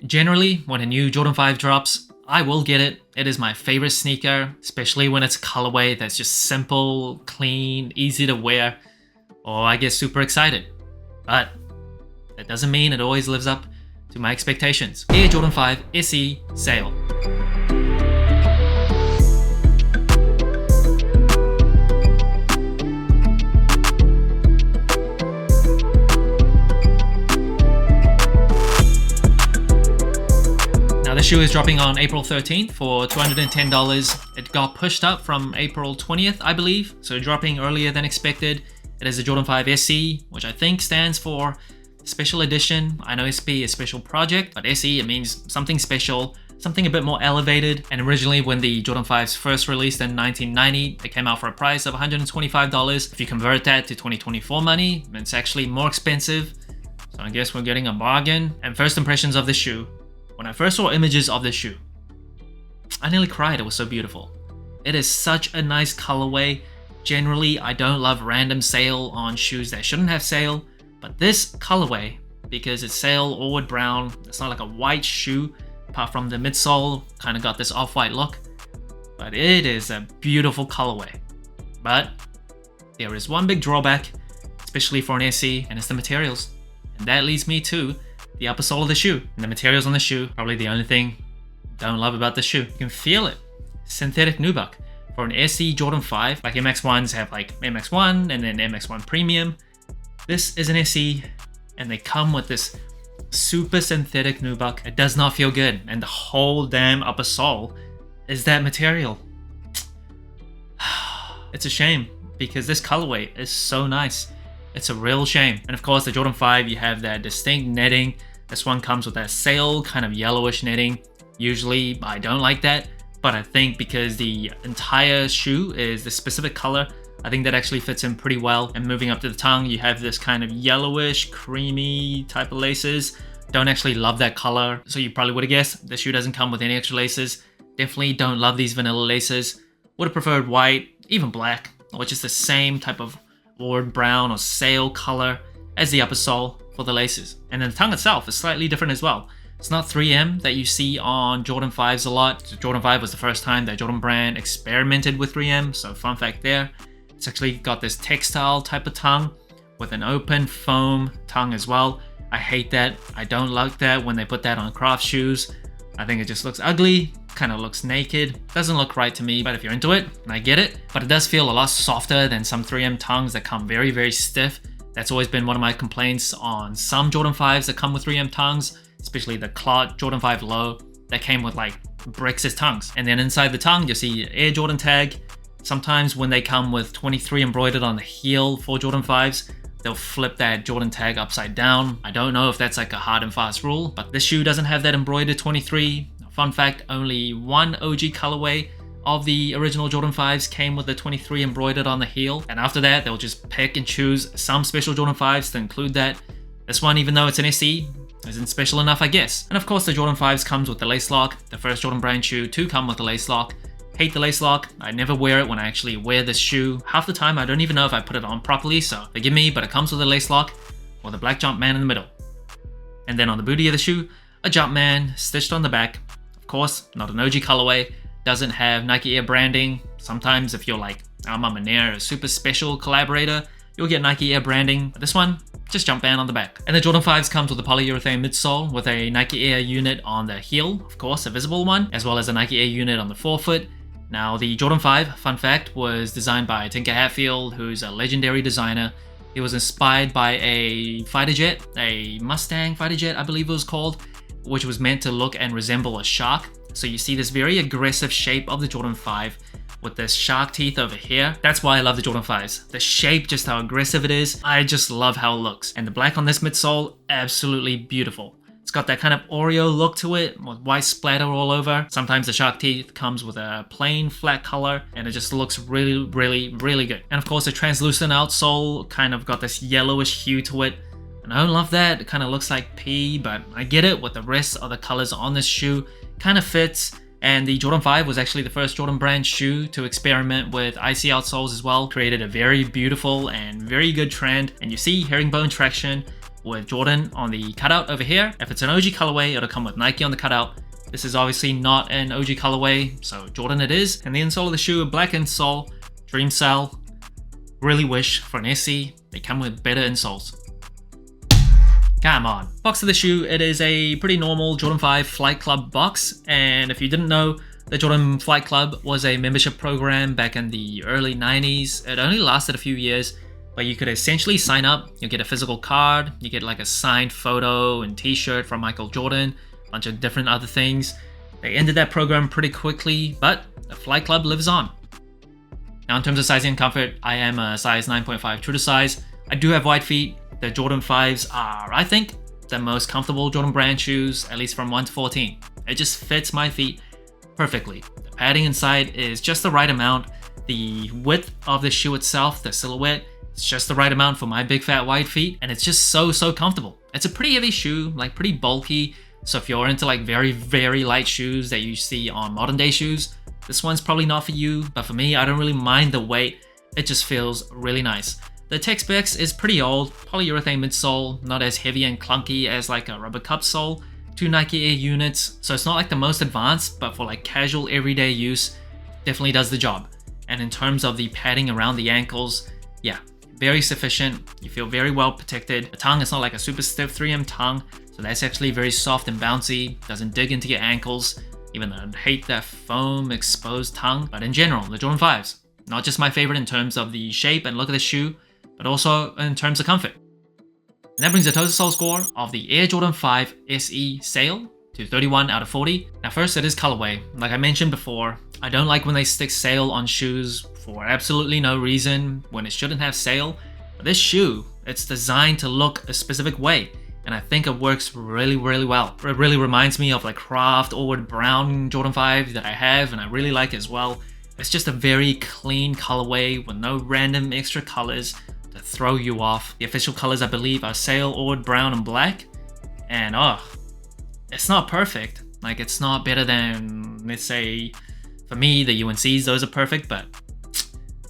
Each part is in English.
Generally, when a new Jordan 5 drops, I will get it. It is my favorite sneaker, especially when it's a colorway that's just simple, clean, easy to wear, or I get super excited. But that doesn't mean it always lives up to my expectations. Air Jordan 5 SE sale. The shoe is dropping on April 13th for $210. It got pushed up from April 20th, I believe, so dropping earlier than expected. It is a Jordan 5 SE, which I think stands for Special Edition. I know SP is Special Project, but SE, it means something special, something a bit more elevated. And originally when the Jordan 5s first released in 1990, they came out for a price of $125. If you convert that to 2024 money, it's actually more expensive. So I guess we're getting a bargain. And first impressions of the shoe. When I first saw images of this shoe, I nearly cried. It was so beautiful. It is such a nice colorway. Generally, I don't love random sale on shoes that shouldn't have sale, but this colorway, because it's sail or wood brown, it's not like a white shoe, apart from the midsole, kind of got this off-white look, but it is a beautiful colorway. But there is one big drawback, especially for an SE, and it's the materials. And that leads me to the upper sole of the shoe. And the materials on the shoe, probably the only thing I don't love about the shoe. You can feel it. Synthetic nubuck. For an SE Jordan 5, like MX1s have like MX1 and then MX1 Premium. This is an SE and they come with this super synthetic nubuck. It does not feel good. And the whole damn upper sole is that material. It's a shame because this colorway is so nice. It's a real shame. And of course the Jordan 5, you have that distinct netting. This one comes with that sail kind of yellowish netting. Usually I don't like that, but I think because the entire shoe is the specific color, I think that actually fits in pretty well. And moving up to the tongue, you have this kind of yellowish, creamy type of laces. Don't actually love that color. So you probably would have guessed the shoe doesn't come with any extra laces. Definitely don't love these vanilla laces. Would have preferred white, even black, or just the same type of wood brown or sail color as the upper sole for the laces. And then the tongue itself is slightly different as well. It's not 3M that you see on Jordan 5s a lot. Jordan 5 was the first time that Jordan brand experimented with 3M, so fun fact there. It's actually got this textile type of tongue with an open foam tongue as well. I hate that. I don't like that when they put that on craft shoes. I think it just looks ugly, kind of looks naked. Doesn't look right to me, but if you're into it, and I get it. But it does feel a lot softer than some 3M tongues that come very, very stiff. That's always been one of my complaints on some Jordan 5s that come with 3M tongues, especially the Clot Jordan 5 Low that came with like bricks as tongues. And then inside the tongue, you'll see Air Jordan tag. Sometimes when they come with 23 embroidered on the heel for Jordan 5s, they'll flip that Jordan tag upside down. I don't know if that's like a hard and fast rule, but this shoe doesn't have that embroidered 23. Fun fact, only one OG colorway of the original Jordan 5s came with the 23 embroidered on the heel. And after that, they'll just pick and choose some special Jordan 5s to include that. This one, even though it's an SE, isn't special enough, I guess. And of course, the Jordan 5s comes with the lace lock. The first Jordan brand shoe to come with the lace lock. Hate the lace lock. I never wear it when I actually wear this shoe. Half the time, I don't even know if I put it on properly, so forgive me, but it comes with a lace lock or the black jump man in the middle. And then on the booty of the shoe, a jump man stitched on the back. Of course, not an OG colorway. Doesn't have Nike Air branding. Sometimes if you're like Armand Manera, a super special collaborator, you'll get Nike Air branding. But this one, just jump band on the back. And the Jordan 5s comes with a polyurethane midsole with a Nike Air unit on the heel, of course, a visible one, as well as a Nike Air unit on the forefoot. Now, the Jordan 5, fun fact, was designed by Tinker Hatfield, who's a legendary designer. He was inspired by a fighter jet, a Mustang fighter jet, I believe it was called, which was meant to look and resemble a shark. So you see this very aggressive shape of the Jordan 5 with this shark teeth over here. That's why I love the Jordan 5s. The shape, just how aggressive it is. I just love how it looks. And the black on this midsole, absolutely beautiful. It's got that kind of Oreo look to it with white splatter all over. Sometimes the shark teeth comes with a plain flat color and it just looks really, really, really good. And of course the translucent outsole kind of got this yellowish hue to it. And I don't love that. It kind of looks like pee, but I get it with the rest of the colors on this shoe. Kind of fits. And the Jordan 5 was actually the first Jordan brand shoe to experiment with icy outsoles as well. Created a very beautiful and very good trend. And you see herringbone traction. with Jordan on the cutout over here. If it's an OG colorway, it'll come with Nike on the cutout. This is obviously not an OG colorway, so Jordan it is. And the insole of the shoe, a black insole, Dream Cell. Really wish for an SE, they come with better insoles. Come on. Box of the shoe, it is a pretty normal Jordan 5 Flight Club box. And if you didn't know, the Jordan Flight Club was a membership program back in the early 90s. It only lasted a few years, but you could essentially sign up, you get a physical card, you get like a signed photo and t-shirt from Michael Jordan, a bunch of different other things. They ended that program pretty quickly, but the Flight Club lives on. Now in terms of sizing and comfort, I am a size 9.5 true to size. I do have wide feet. The Jordan 5s are, I think, the most comfortable Jordan brand shoes, at least from 1 to 14. It just fits my feet perfectly. The padding inside is just the right amount. The width of the shoe itself, the silhouette, it's just the right amount for my big fat wide feet, and it's just so comfortable. It's a pretty heavy shoe, like pretty bulky, so if you're into like very light shoes that you see on modern day shoes, this one's probably not for you, but for me, I don't really mind the weight. It just feels really nice. The tech specs is pretty old, polyurethane midsole, not as heavy and clunky as like a rubber cup sole, 2 Nike Air units, so it's not like the most advanced, but for like casual everyday use, definitely does the job. And in terms of the padding around the ankles, yeah, very sufficient. You feel very well protected. The tongue is not like a super stiff 3M tongue, so that's actually very soft and bouncy, doesn't dig into your ankles, even though I hate that foam exposed tongue. But in general, the Jordan 5s, not just my favorite in terms of the shape and look of the shoe, but also in terms of comfort. And that brings the total sole score of the Air Jordan 5 SE Sail to 31 out of 40. Now first, it is colorway. Like I mentioned before, I don't like when they stick sail on shoes for absolutely no reason when it shouldn't have sail. But this shoe, it's designed to look a specific way, and I think it works really well. It really reminds me of like Craft Orwood Brown Jordan 5 that I have and I really like as well. It's just a very clean colorway with no random extra colors to throw you off. The official colors, I believe, are Sail, Orwood Brown, and Black. And it's not perfect. Like, it's not better than, let's say, for me, the UNCs, those are perfect, but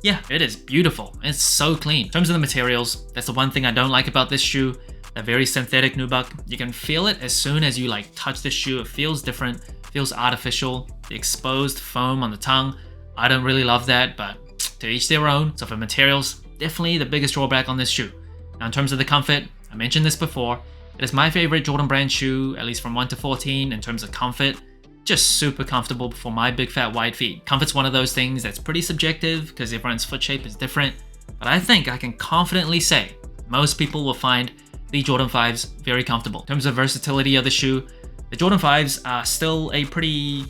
yeah, it is beautiful. It's so clean. In terms of the materials, that's the one thing I don't like about this shoe. A very synthetic nubuck. You can feel it as soon as you like touch the shoe. It feels different, feels artificial. The exposed foam on the tongue, I don't really love that, but to each their own. So for materials, definitely the biggest drawback on this shoe. Now in terms of the comfort, I mentioned this before, it is my favorite Jordan brand shoe, at least from 1 to 14 in terms of comfort. Just super comfortable for my big fat wide feet. Comfort's one of those things that's pretty subjective because everyone's foot shape is different, but I think I can confidently say most people will find the Jordan 5s very comfortable. In terms of versatility of the shoe, the Jordan 5s are still a pretty,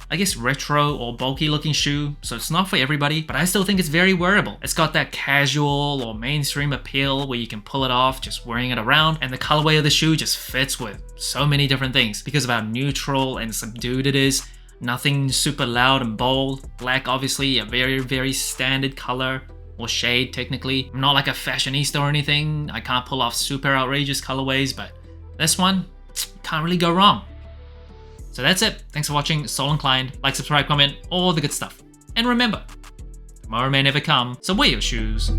I guess, retro or bulky looking shoe, so it's not for everybody, but I still think it's very wearable. It's got that casual or mainstream appeal where you can pull it off just wearing it around, and the colorway of the shoe just fits with so many different things because of how neutral and subdued it is. Nothing super loud and bold. Black, obviously, a very standard color. Or shade, technically. I'm not like a fashionista or anything. I can't pull off super outrageous colorways, but this one, can't really go wrong. So that's it. Thanks for watching. Sole Inclined. Like, subscribe, comment, all the good stuff. And remember, tomorrow may never come, so wear your shoes.